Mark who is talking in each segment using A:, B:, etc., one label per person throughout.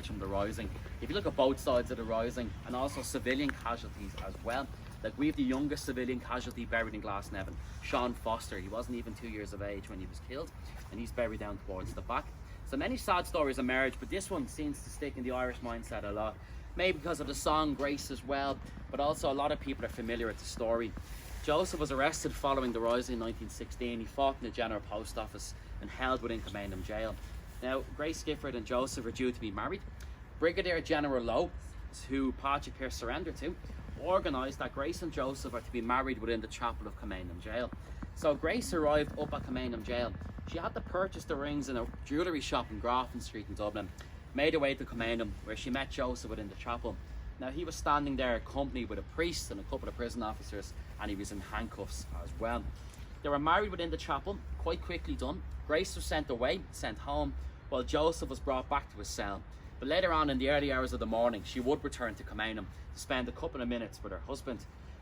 A: from the rising. If you look at both sides of the rising, and also civilian casualties as well, like we have the youngest civilian casualty buried in Glasnevin, Sean Foster. He wasn't even 2 years of age when he was killed, and he's buried down towards the back. So many sad stories emerge, but this one seems to stick in the Irish mindset a lot. Maybe because of the song Grace as well, but also a lot of people are familiar with the story. Joseph was arrested following the rising in 1916. He fought in the General Post Office and held within Commandum Jail. Now, Grace, Gifford and Joseph are due to be married. Brigadier General Lowe, who Patrick here surrendered to, organised that Grace and Joseph are to be married within the chapel of Commandum Jail. So Grace arrived up at Commandum Jail. She had to purchase the rings in a jewellery shop in Grafton Street in Dublin, made her way to Commandum, where she met Joseph within the chapel. Now, he was standing there accompanied with a priest and a couple of prison officers, and he was in handcuffs as well. They were married within the chapel, quite quickly done. Grace was sent away, sent home, while Joseph was brought back to his cell. But later on in the early hours of the morning, she would return to Commandum to spend a couple of minutes with her husband.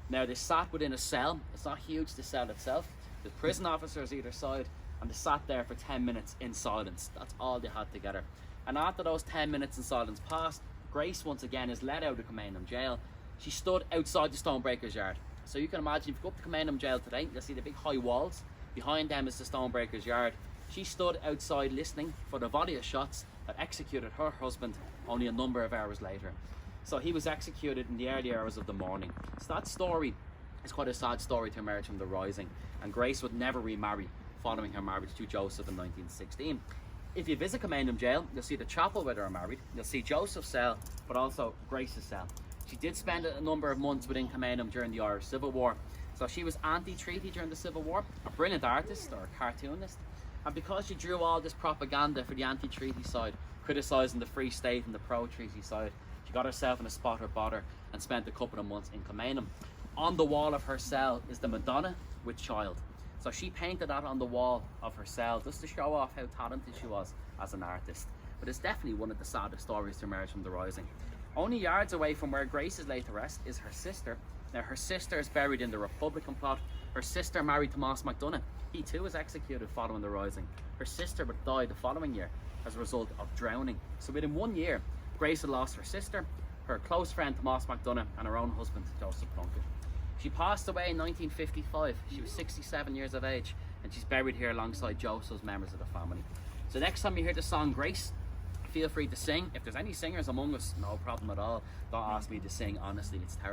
A: Now, they sat within a cell. It's not huge, the cell itself. There's prison officers either side, and they sat there for 10 minutes in silence. That's all they had together. And after those 10 minutes in silence passed, Grace once again is let out of Commandum Jail. She stood outside the Stonebreakers Yard. So you can imagine, if you go up to Commandum Jail today, you'll see the big high walls. Behind them is the Stonebreakers Yard. She stood outside listening for the volley of shots that executed her husband only a number of hours later. So he was executed in the early hours of the morning. So that story is quite a sad story to emerge from the rising. And Grace would never remarry following her marriage to Joseph in 1916. If you visit Commandum Jail, you'll see the chapel where they were married. You'll see Joseph's cell, but also Grace's cell. She did spend a number of months within Commandum during the Irish Civil War. So she was anti-treaty during the Civil War, a brilliant artist or a cartoonist. And because she drew all this propaganda for the anti-treaty side, criticising the Free State and the pro-treaty side, she got herself in a spot or bother and spent a couple of months in Commandum. On the wall of her cell is the Madonna with Child. So she painted that on the wall of her cell just to show off how talented she was as an artist. But it's definitely one of the saddest stories to emerge from the rising. Only yards away from where Grace is laid to rest is her sister. Now, her sister is buried in the Republican plot. Her sister married Thomas MacDonagh. He too was executed following the rising. Her sister but died the following year as a result of drowning. So within 1 year, Grace had lost her sister, her close friend Thomas MacDonagh, and her own husband, Joseph Plunkett. She passed away in 1955. She was 67 years of age, and she's buried here alongside Joseph's members of the family. So next time you hear the song Grace, feel free to sing. If there's any singers among us, no problem at all. Don't ask me to sing, honestly, it's terrible.